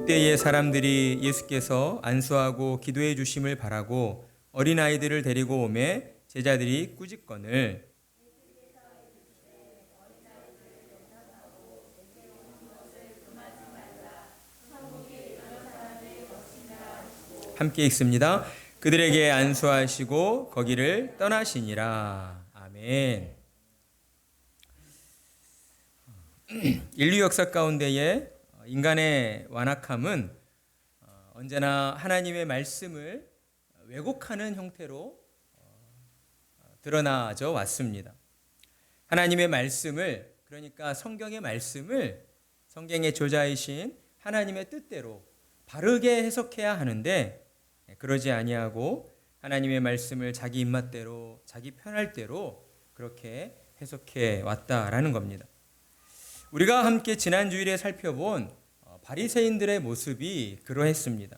그때의 사람들이 예수께서 안수하고 기도해 주심을 바라고 어린아이들을 데리고 오매 제자들이 꾸짖거늘 함께 읽습니다. 그들에게 안수하시고 거기를 떠나시니라. 아멘. 인류 역사 가운데에 인간의 완악함은 언제나 하나님의 말씀을 왜곡하는 형태로 드러나져 왔습니다. 하나님의 말씀을, 그러니까 성경의 말씀을 성경의 저자이신 하나님의 뜻대로 바르게 해석해야 하는데 그러지 아니하고 하나님의 말씀을 자기 입맛대로 자기 편할 대로 그렇게 해석해 왔다라는 겁니다. 우리가 함께 지난 주일에 살펴본 바리새인들의 모습이 그러했습니다.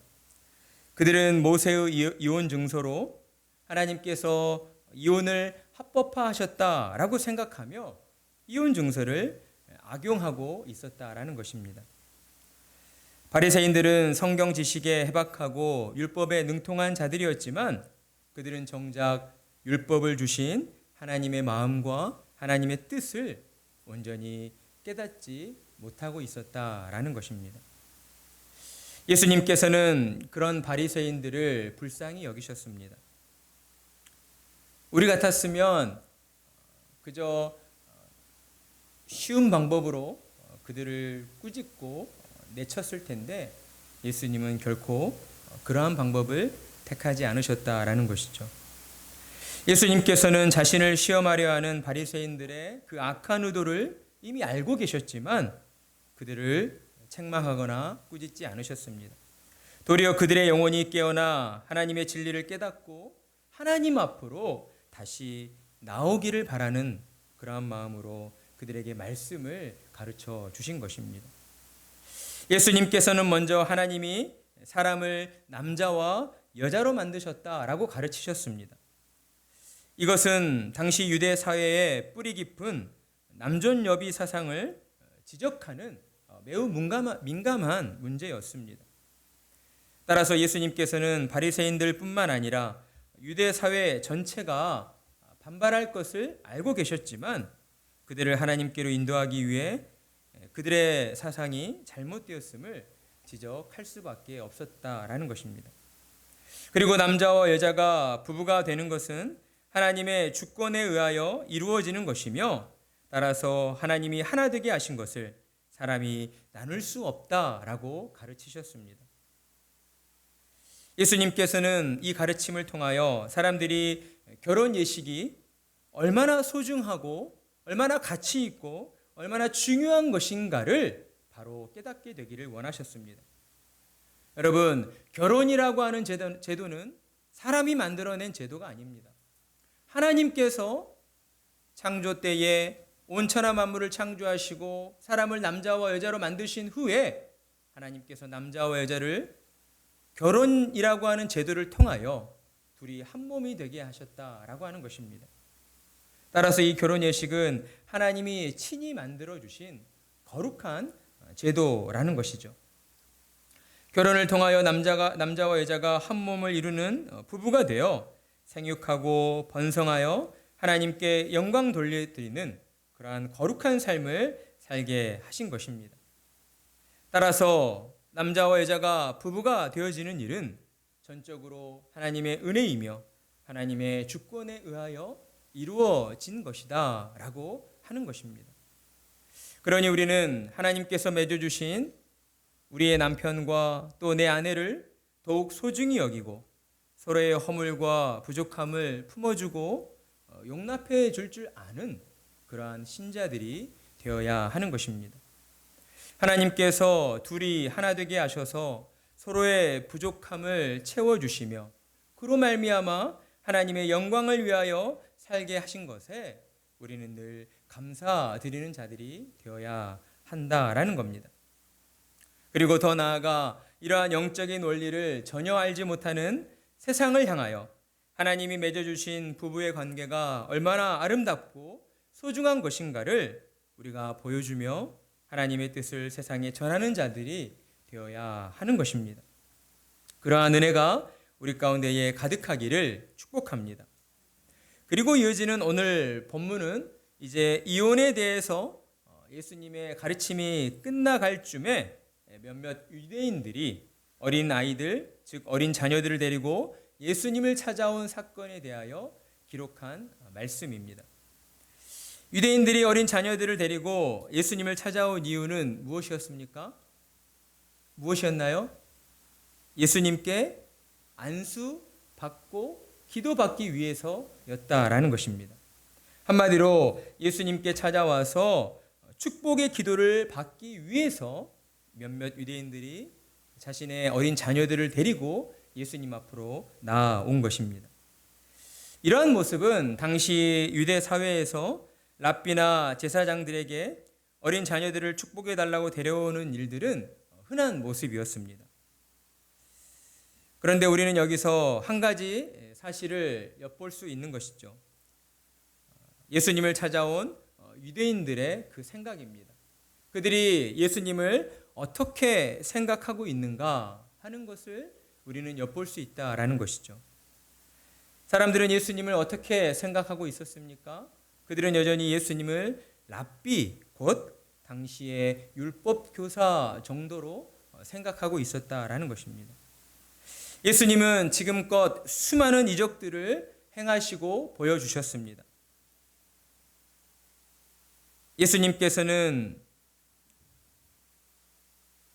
그들은 모세의 이혼 증서로 하나님께서 이혼을 합법화하셨다라고 생각하며 이혼 증서를 악용하고 있었다라는 것입니다. 바리새인들은 성경 지식에 해박하고 율법에 능통한 자들이었지만 그들은 정작 율법을 주신 하나님의 마음과 하나님의 뜻을 온전히 깨닫지 못하고 있었다라는 것입니다. 예수님께서는 그런 바리새인들을 불쌍히 여기셨습니다. 우리 같았으면 그저 쉬운 방법으로 그들을 꾸짖고 내쳤을 텐데 예수님은 결코 그러한 방법을 택하지 않으셨다라는 것이죠. 예수님께서는 자신을 시험하려 하는 바리새인들의 그 악한 의도를 이미 알고 계셨지만 그들을 책망하거나 꾸짖지 않으셨습니다. 도리어 그들의 영혼이 깨어나 하나님의 진리를 깨닫고 하나님 앞으로 다시 나오기를 바라는 그러한 마음으로 그들에게 말씀을 가르쳐 주신 것입니다. 예수님께서는 먼저 하나님이 사람을 남자와 여자로 만드셨다라고 가르치셨습니다. 이것은 당시 유대 사회의 뿌리 깊은 남존여비 사상을 지적하는 매우 민감한 문제였습니다. 따라서 예수님께서는 바리새인들뿐만 아니라 유대 사회 전체가 반발할 것을 알고 계셨지만 그들을 하나님께로 인도하기 위해 그들의 사상이 잘못되었음을 지적할 수밖에 없었다라는 것입니다. 그리고 남자와 여자가 부부가 되는 것은 하나님의 주권에 의하여 이루어지는 것이며 따라서 하나님이 하나 되게 하신 것을 사람이 나눌 수 없다라고 가르치셨습니다. 예수님께서는 이 가르침을 통하여 사람들이 결혼 예식이 얼마나 소중하고 얼마나 가치 있고 얼마나 중요한 것인가를 바로 깨닫게 되기를 원하셨습니다. 여러분, 결혼이라고 하는 제도는 사람이 만들어낸 제도가 아닙니다. 하나님께서 창조 때에 온천하 만물을 창조하시고 사람을 남자와 여자로 만드신 후에 하나님께서 남자와 여자를 결혼이라고 하는 제도를 통하여 둘이 한 몸이 되게 하셨다라고 하는 것입니다. 따라서 이 결혼 예식은 하나님이 친히 만들어 주신 거룩한 제도라는 것이죠. 결혼을 통하여 남자와 여자가 한 몸을 이루는 부부가 되어 생육하고 번성하여 하나님께 영광 돌려드리는 그러한 거룩한 삶을 살게 하신 것입니다. 따라서 남자와 여자가 부부가 되어지는 일은 전적으로 하나님의 은혜이며 하나님의 주권에 의하여 이루어진 것이다 라고 하는 것입니다. 그러니 우리는 하나님께서 맺어주신 우리의 남편과 또 내 아내를 더욱 소중히 여기고 서로의 허물과 부족함을 품어주고 용납해 줄 아는 그러한 신자들이 되어야 하는 것입니다. 하나님께서 둘이 하나 되게 하셔서 서로의 부족함을 채워주시며 그로 말미암아 하나님의 영광을 위하여 살게 하신 것에 우리는 늘 감사드리는 자들이 되어야 한다라는 겁니다. 그리고 더 나아가 이러한 영적인 원리를 전혀 알지 못하는 세상을 향하여 하나님이 맺어주신 부부의 관계가 얼마나 아름답고 소중한 것인가를 우리가 보여주며 하나님의 뜻을 세상에 전하는 자들이 되어야 하는 것입니다. 그러한 은혜가 우리 가운데에 가득하기를 축복합니다. 그리고 이어지는 오늘 본문은 이제 이혼에 대해서 예수님의 가르침이 끝나갈 쯤에 몇몇 유대인들이 어린 아이들, 즉 어린 자녀들을 데리고 예수님을 찾아온 사건에 대하여 기록한 말씀입니다. 유대인들이 어린 자녀들을 데리고 예수님을 찾아온 이유는 무엇이었습니까? 무엇이었나요? 예수님께 안수받고 기도받기 위해서였다라는 것입니다. 한마디로 예수님께 찾아와서 축복의 기도를 받기 위해서 몇몇 유대인들이 자신의 어린 자녀들을 데리고 예수님 앞으로 나아온 것입니다. 이러한 모습은 당시 유대 사회에서 랍비나 제사장들에게 어린 자녀들을 축복해 달라고 데려오는 일들은 흔한 모습이었습니다. 그런데 우리는 여기서 한 가지 사실을 엿볼 수 있는 것이죠. 예수님을 찾아온 유대인들의 그 생각입니다. 그들이 예수님을 어떻게 생각하고 있는가 하는 것을 우리는 엿볼 수 있다라는 것이죠. 사람들은 예수님을 어떻게 생각하고 있었습니까? 그들은 여전히 예수님을 랍비, 곧 당시의 율법 교사 정도로 생각하고 있었다라는 것입니다. 예수님은 지금껏 수많은 이적들을 행하시고 보여주셨습니다. 예수님께서는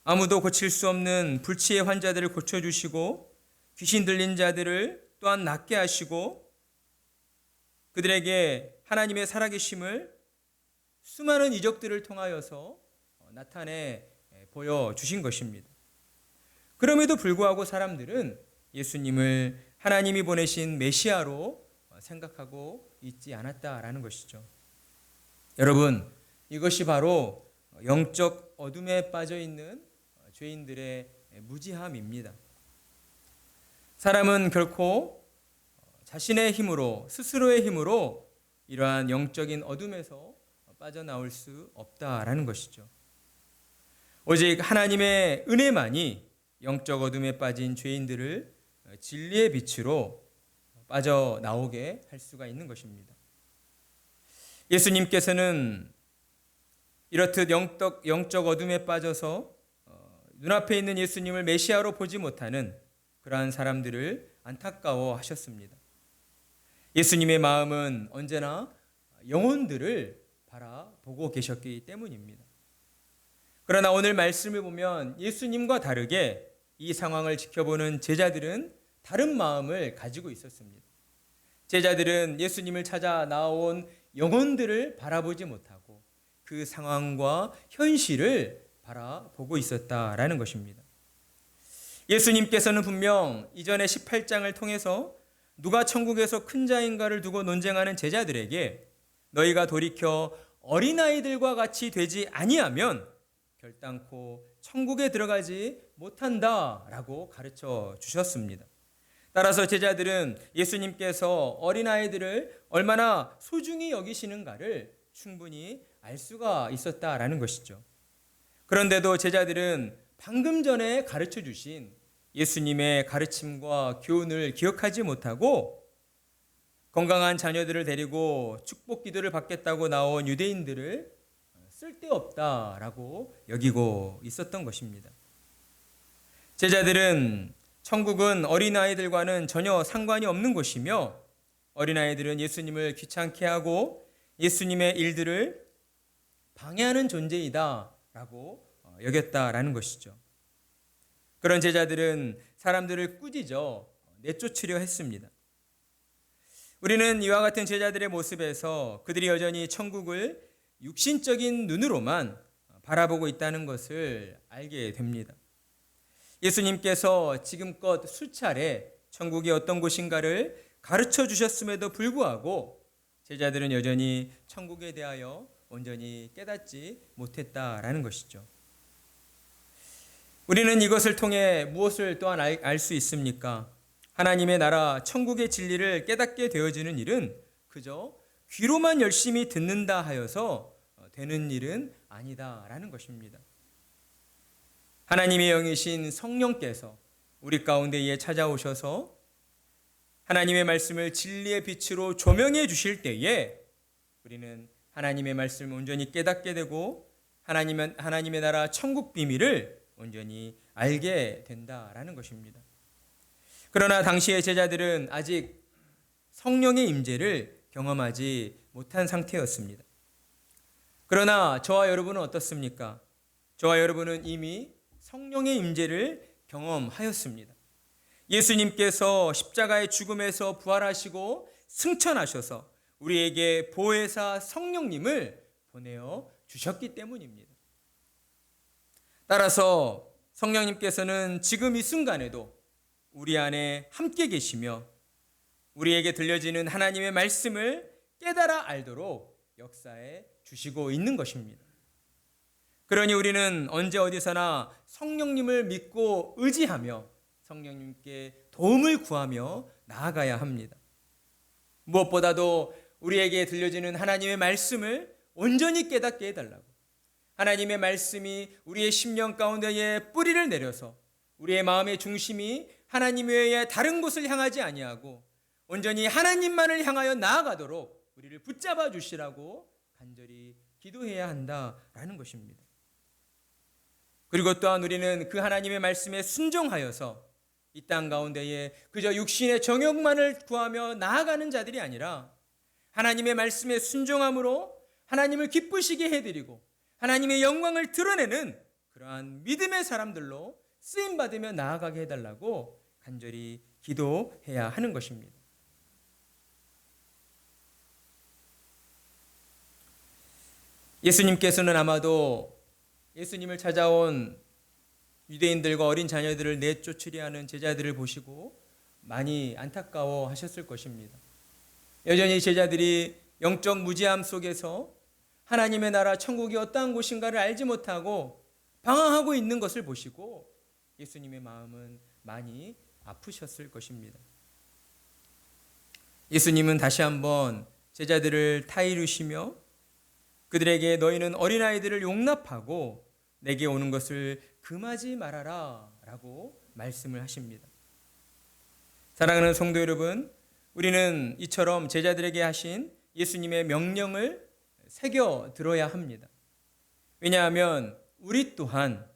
아무도 고칠 수 없는 불치의 환자들을 고쳐주시고 귀신 들린 자들을 또한 낫게 하시고 그들에게 하나님의 살아계심을 수많은 이적들을 통하여서 나타내 보여주신 것입니다. 그럼에도 불구하고 사람들은 예수님을 하나님이 보내신 메시아로 생각하고 있지 않았다라는 것이죠. 여러분, 이것이 바로 영적 어둠에 빠져 있는 죄인들의 무지함입니다. 사람은 결코 자신의 힘으로, 스스로의 힘으로 이러한 영적인 어둠에서 빠져나올 수 없다라는 것이죠. 오직 하나님의 은혜만이 영적 어둠에 빠진 죄인들을 진리의 빛으로 빠져나오게 할 수가 있는 것입니다. 예수님께서는 이렇듯 영적 어둠에 빠져서 눈앞에 있는 예수님을 메시아로 보지 못하는 그러한 사람들을 안타까워하셨습니다. 예수님의 마음은 언제나 영혼들을 바라보고 계셨기 때문입니다. 그러나 오늘 말씀을 보면 예수님과 다르게 이 상황을 지켜보는 제자들은 다른 마음을 가지고 있었습니다. 제자들은 예수님을 찾아 나온 영혼들을 바라보지 못하고 그 상황과 현실을 바라보고 있었다라는 것입니다. 예수님께서는 분명 이전의 18장을 통해서 누가 천국에서 큰 자인가를 두고 논쟁하는 제자들에게 너희가 돌이켜 어린아이들과 같이 되지 아니하면 결단코 천국에 들어가지 못한다라고 가르쳐 주셨습니다. 따라서 제자들은 예수님께서 어린아이들을 얼마나 소중히 여기시는가를 충분히 알 수가 있었다라는 것이죠. 그런데도 제자들은 방금 전에 가르쳐 주신 예수님의 가르침과 교훈을 기억하지 못하고 건강한 자녀들을 데리고 축복 기도를 받겠다고 나온 유대인들을 쓸데없다라고 여기고 있었던 것입니다. 제자들은 천국은 어린아이들과는 전혀 상관이 없는 곳이며 어린아이들은 예수님을 귀찮게 하고 예수님의 일들을 방해하는 존재이다라고 여겼다라는 것이죠. 그런 제자들은 사람들을 꾸짖어 내쫓으려 했습니다. 우리는 이와 같은 제자들의 모습에서 그들이 여전히 천국을 육신적인 눈으로만 바라보고 있다는 것을 알게 됩니다. 예수님께서 지금껏 수차례 천국이 어떤 곳인가를 가르쳐 주셨음에도 불구하고 제자들은 여전히 천국에 대하여 온전히 깨닫지 못했다라는 것이죠. 우리는 이것을 통해 무엇을 또한 알 수 있습니까? 하나님의 나라 천국의 진리를 깨닫게 되어지는 일은 그저 귀로만 열심히 듣는다 하여서 되는 일은 아니다라는 것입니다. 하나님의 영이신 성령께서 우리 가운데에 찾아오셔서 하나님의 말씀을 진리의 빛으로 조명해 주실 때에 우리는 하나님의 말씀을 온전히 깨닫게 되고 하나님의 나라 천국 비밀을 온전히 알게 된다라는 것입니다. 그러나 당시의 제자들은 아직 성령의 임재를 경험하지 못한 상태였습니다. 그러나 저와 여러분은 어떻습니까? 저와 여러분은 이미 성령의 임재를 경험하였습니다. 예수님께서 십자가의 죽음에서 부활하시고 승천하셔서 우리에게 보혜사 성령님을 보내어 주셨기 때문입니다. 따라서 성령님께서는 지금 이 순간에도 우리 안에 함께 계시며 우리에게 들려지는 하나님의 말씀을 깨달아 알도록 역사해 주시고 있는 것입니다. 그러니 우리는 언제 어디서나 성령님을 믿고 의지하며 성령님께 도움을 구하며 나아가야 합니다. 무엇보다도 우리에게 들려지는 하나님의 말씀을 온전히 깨닫게 해달라고, 하나님의 말씀이 우리의 심령 가운데에 뿌리를 내려서 우리의 마음의 중심이 하나님 외에 다른 곳을 향하지 아니하고 온전히 하나님만을 향하여 나아가도록 우리를 붙잡아 주시라고 간절히 기도해야 한다라는 것입니다. 그리고 또한 우리는 그 하나님의 말씀에 순종하여서 이 땅 가운데에 그저 육신의 정욕만을 구하며 나아가는 자들이 아니라 하나님의 말씀에 순종함으로 하나님을 기쁘시게 해드리고 하나님의 영광을 드러내는 그러한 믿음의 사람들로 쓰임받으며 나아가게 해달라고 간절히 기도해야 하는 것입니다. 예수님께서는 아마도 예수님을 찾아온 유대인들과 어린 자녀들을 내쫓으려 하는 제자들을 보시고 많이 안타까워 하셨을 것입니다. 여전히 제자들이 영적 무지함 속에서 하나님의 나라 천국이 어떠한 곳인가를 알지 못하고 방황하고 있는 것을 보시고 예수님의 마음은 많이 아프셨을 것입니다. 예수님은 다시 한번 제자들을 타이르시며 그들에게 너희는 어린아이들을 용납하고 내게 오는 것을 금하지 말아라 라고 말씀을 하십니다. 사랑하는 성도 여러분, 우리는 이처럼 제자들에게 하신 예수님의 명령을 새겨 들어야 합니다. 왜냐하면 우리 또한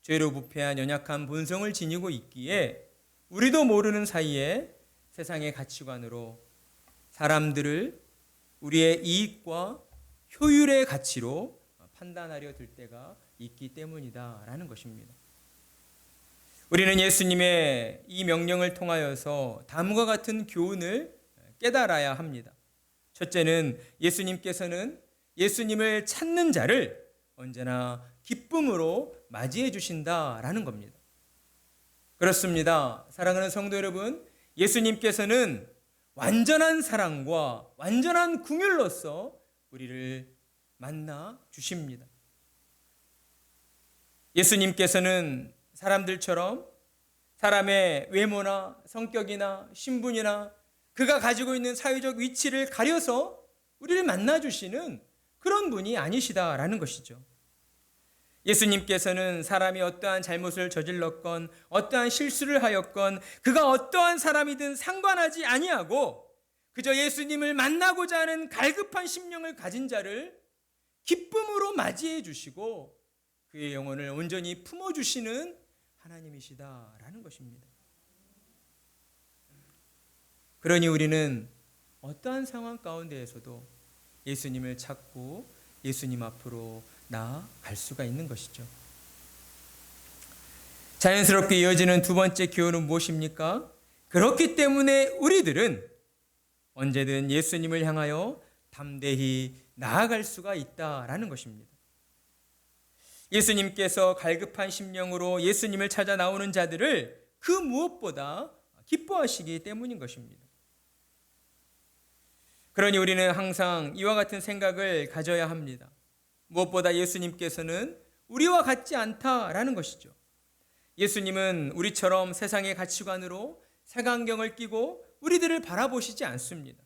죄로 부패한 연약한 본성을 지니고 있기에 우리도 모르는 사이에 세상의 가치관으로 사람들을 우리의 이익과 효율의 가치로 판단하려 들 때가 있기 때문이다라는 것입니다. 우리는 예수님의 이 명령을 통하여서 다음과 같은 교훈을 깨달아야 합니다. 첫째는 예수님께서는 예수님을 찾는 자를 언제나 기쁨으로 맞이해 주신다라는 겁니다. 그렇습니다. 사랑하는 성도 여러분, 예수님께서는 완전한 사랑과 완전한 긍휼로서 우리를 만나 주십니다. 예수님께서는 사람들처럼 사람의 외모나 성격이나 신분이나 그가 가지고 있는 사회적 위치를 가려서 우리를 만나 주시는 그런 분이 아니시다라는 것이죠. 예수님께서는 사람이 어떠한 잘못을 저질렀건 어떠한 실수를 하였건 그가 어떠한 사람이든 상관하지 아니하고 그저 예수님을 만나고자 하는 갈급한 심령을 가진 자를 기쁨으로 맞이해 주시고 그의 영혼을 온전히 품어주시는 하나님이시다라는 것입니다. 그러니 우리는 어떠한 상황 가운데에서도 예수님을 찾고 예수님 앞으로 나아갈 수가 있는 것이죠. 자연스럽게 이어지는 두 번째 교훈은 무엇입니까? 그렇기 때문에 우리들은 언제든 예수님을 향하여 담대히 나아갈 수가 있다라는 것입니다. 예수님께서 갈급한 심령으로 예수님을 찾아 나오는 자들을 그 무엇보다 기뻐하시기 때문인 것입니다. 그러니 우리는 항상 이와 같은 생각을 가져야 합니다. 무엇보다 예수님께서는 우리와 같지 않다라는 것이죠. 예수님은 우리처럼 세상의 가치관으로 색안경을 끼고 우리들을 바라보시지 않습니다.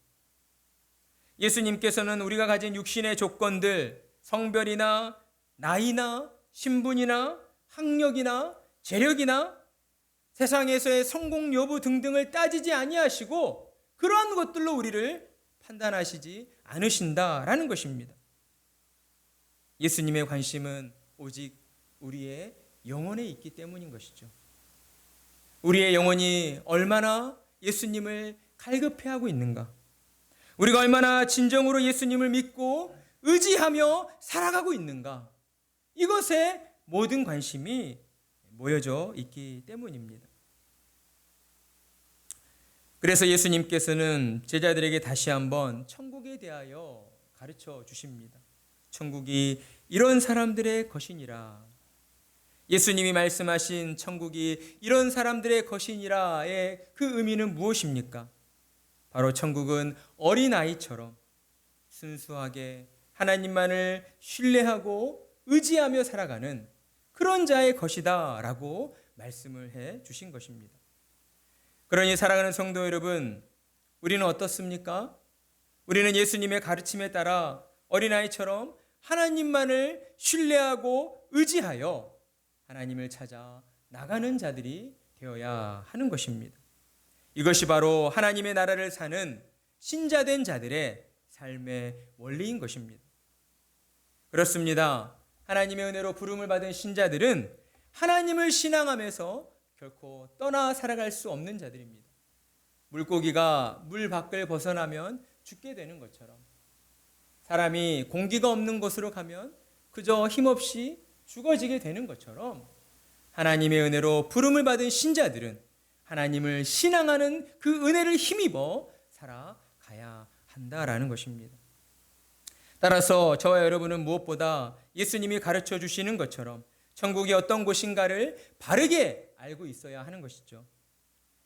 예수님께서는 우리가 가진 육신의 조건들, 성별이나 나이나 신분이나 학력이나 재력이나 세상에서의 성공 여부 등등을 따지지 아니하시고 그러한 것들로 우리를 판단하시지 않으신다라는 것입니다. 예수님의 관심은 오직 우리의 영혼에 있기 때문인 것이죠. 우리의 영혼이 얼마나 예수님을 갈급해하고 있는가, 우리가 얼마나 진정으로 예수님을 믿고 의지하며 살아가고 있는가, 이것에 모든 관심이 모여져 있기 때문입니다. 그래서 예수님께서는 제자들에게 다시 한번 천국에 대하여 가르쳐 주십니다. 천국이 이런 사람들의 것이니라. 예수님이 말씀하신 천국이 이런 사람들의 것이니라의 그 의미는 무엇입니까? 바로 천국은 어린아이처럼 순수하게 하나님만을 신뢰하고 의지하며 살아가는 그런 자의 것이다 라고 말씀을 해 주신 것입니다. 그러니 사랑하는 성도 여러분, 우리는 어떻습니까? 우리는 예수님의 가르침에 따라 어린아이처럼 하나님만을 신뢰하고 의지하여 하나님을 찾아 나가는 자들이 되어야 하는 것입니다. 이것이 바로 하나님의 나라를 사는 신자된 자들의 삶의 원리인 것입니다. 그렇습니다. 하나님의 은혜로 부름을 받은 신자들은 하나님을 신앙하면서 결코 떠나 살아갈 수 없는 자들입니다. 물고기가 물 밖을 벗어나면 죽게 되는 것처럼 사람이 공기가 없는 곳으로 가면 그저 힘없이 죽어지게 되는 것처럼 하나님의 은혜로 부름을 받은 신자들은 하나님을 신앙하는 그 은혜를 힘입어 살아가야 한다라는 것입니다. 따라서 저와 여러분은 무엇보다 예수님이 가르쳐 주시는 것처럼 천국이 어떤 곳인가를 바르게 알고 있어야 하는 것이죠.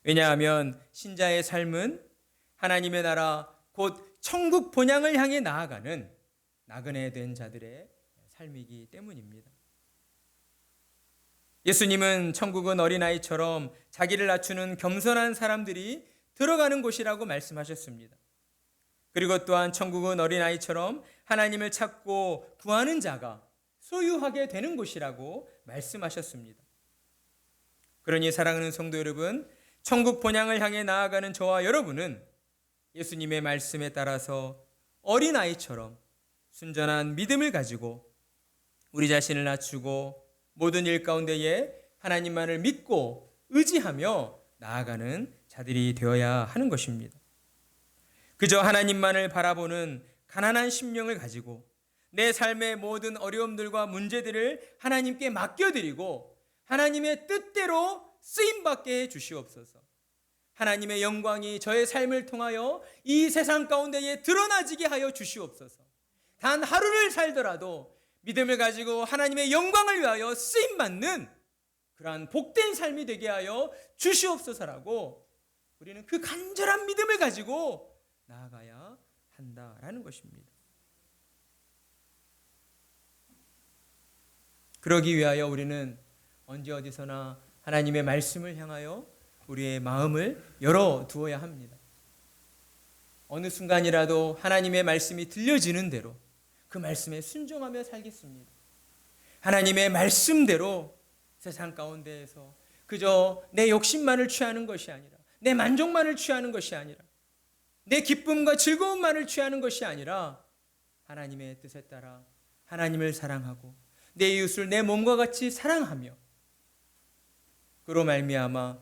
왜냐하면 신자의 삶은 하나님의 나라 곧 천국 본향을 향해 나아가는 나그네 된 자들의 삶이기 때문입니다. 예수님은 천국은 어린아이처럼 자기를 낮추는 겸손한 사람들이 들어가는 곳이라고 말씀하셨습니다. 그리고 또한 천국은 어린아이처럼 하나님을 찾고 구하는 자가 소유하게 되는 곳이라고 말씀하셨습니다. 그러니 사랑하는 성도 여러분, 천국 본향을 향해 나아가는 저와 여러분은 예수님의 말씀에 따라서 어린아이처럼 순전한 믿음을 가지고 우리 자신을 낮추고 모든 일 가운데에 하나님만을 믿고 의지하며 나아가는 자들이 되어야 하는 것입니다. 그저 하나님만을 바라보는 가난한 심령을 가지고 내 삶의 모든 어려움들과 문제들을 하나님께 맡겨드리고 하나님의 뜻대로 쓰임받게 해 주시옵소서. 하나님의 영광이 저의 삶을 통하여 이 세상 가운데에 드러나지게 하여 주시옵소서. 단 하루를 살더라도 믿음을 가지고 하나님의 영광을 위하여 쓰임받는 그러한 복된 삶이 되게 하여 주시옵소서라고 우리는 그 간절한 믿음을 가지고 나아가야 한다라는 것입니다. 그러기 위하여 우리는 언제 어디서나 하나님의 말씀을 향하여 우리의 마음을 열어두어야 합니다. 어느 순간이라도 하나님의 말씀이 들려지는 대로 그 말씀에 순종하며 살겠습니다. 하나님의 말씀대로 세상 가운데에서 그저 내 욕심만을 취하는 것이 아니라 내 만족만을 취하는 것이 아니라 내 기쁨과 즐거움만을 취하는 것이 아니라 하나님의 뜻에 따라 하나님을 사랑하고 내 이웃을 내 몸과 같이 사랑하며 그로 말미암아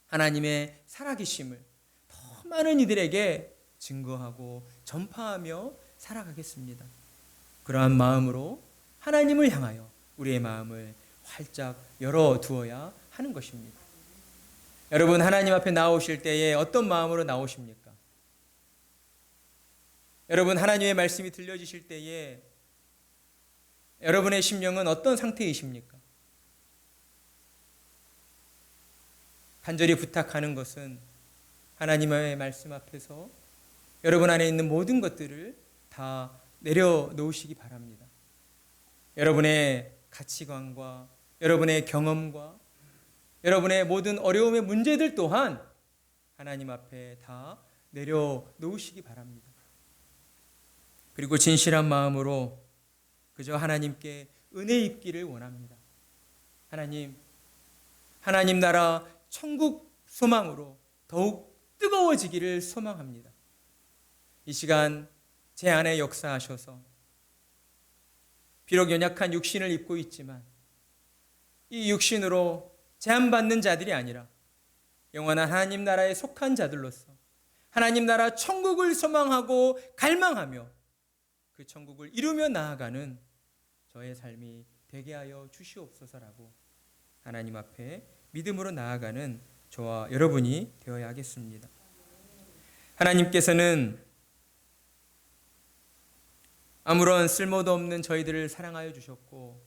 하나님의 살아계심을 더 많은 이들에게 증거하고 전파하며 살아가겠습니다. 그러한 마음으로 하나님을 향하여 우리의 마음을 활짝 열어두어야 하는 것입니다. 여러분, 하나님 앞에 나오실 때에 어떤 마음으로 나오십니까? 여러분, 하나님의 말씀이 들려지실 때에 여러분의 심령은 어떤 상태이십니까? 간절히 부탁하는 것은 하나님의 말씀 앞에서 여러분 안에 있는 모든 것들을 다 내려놓으시기 바랍니다. 여러분의 가치관과 여러분의 경험과 여러분의 모든 어려움의 문제들 또한 하나님 앞에 다 내려놓으시기 바랍니다. 그리고 진실한 마음으로 그저 하나님께 은혜 입기를 원합니다. 하나님 나라 천국 소망으로 더욱 뜨거워지기를 소망합니다. 이 시간 제 안에 역사하셔서 비록 연약한 육신을 입고 있지만 이 육신으로 제한받는 자들이 아니라 영원한 하나님 나라에 속한 자들로서 하나님 나라 천국을 소망하고 갈망하며 그 천국을 이루며 나아가는 저의 삶이 되게 하여 주시옵소서라고 하나님 앞에 믿음으로 나아가는 저와 여러분이 되어야 하겠습니다. 하나님께서는 아무런 쓸모도 없는 저희들을 사랑하여 주셨고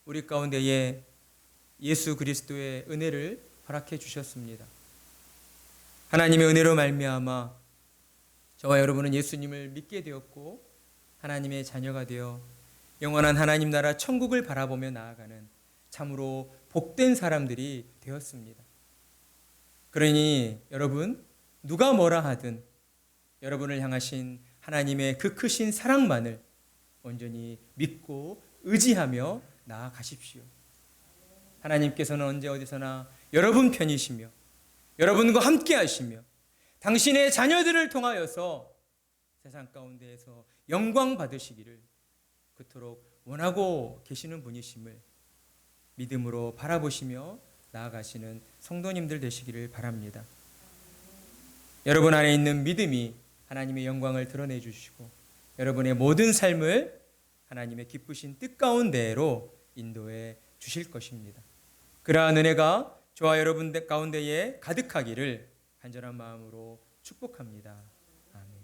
우리 가운데에 예수 그리스도의 은혜를 허락해 주셨습니다. 하나님의 은혜로 말미암아 저와 여러분은 예수님을 믿게 되었고 하나님의 자녀가 되어 영원한 하나님 나라 천국을 바라보며 나아가는 참으로 복된 사람들이 되었습니다. 그러니 여러분 누가 뭐라 하든 여러분을 향하신 하나님의 그 크신 사랑만을 온전히 믿고 의지하며 나아가십시오. 하나님께서는 언제 어디서나 여러분 편이시며 여러분과 함께 하시며 당신의 자녀들을 통하여서 세상 가운데에서 영광 받으시기를 그토록 원하고 계시는 분이심을 믿음으로 바라보시며 나아가시는 성도님들 되시기를 바랍니다. 여러분 안에 있는 믿음이 하나님의 영광을 드러내 주시고 여러분의 모든 삶을 하나님의 기쁘신 뜻 가운데로 인도해 주실 것입니다. 그러한 은혜가 저와 여러분 가운데에 가득하기를 간절한 마음으로 축복합니다. 아멘.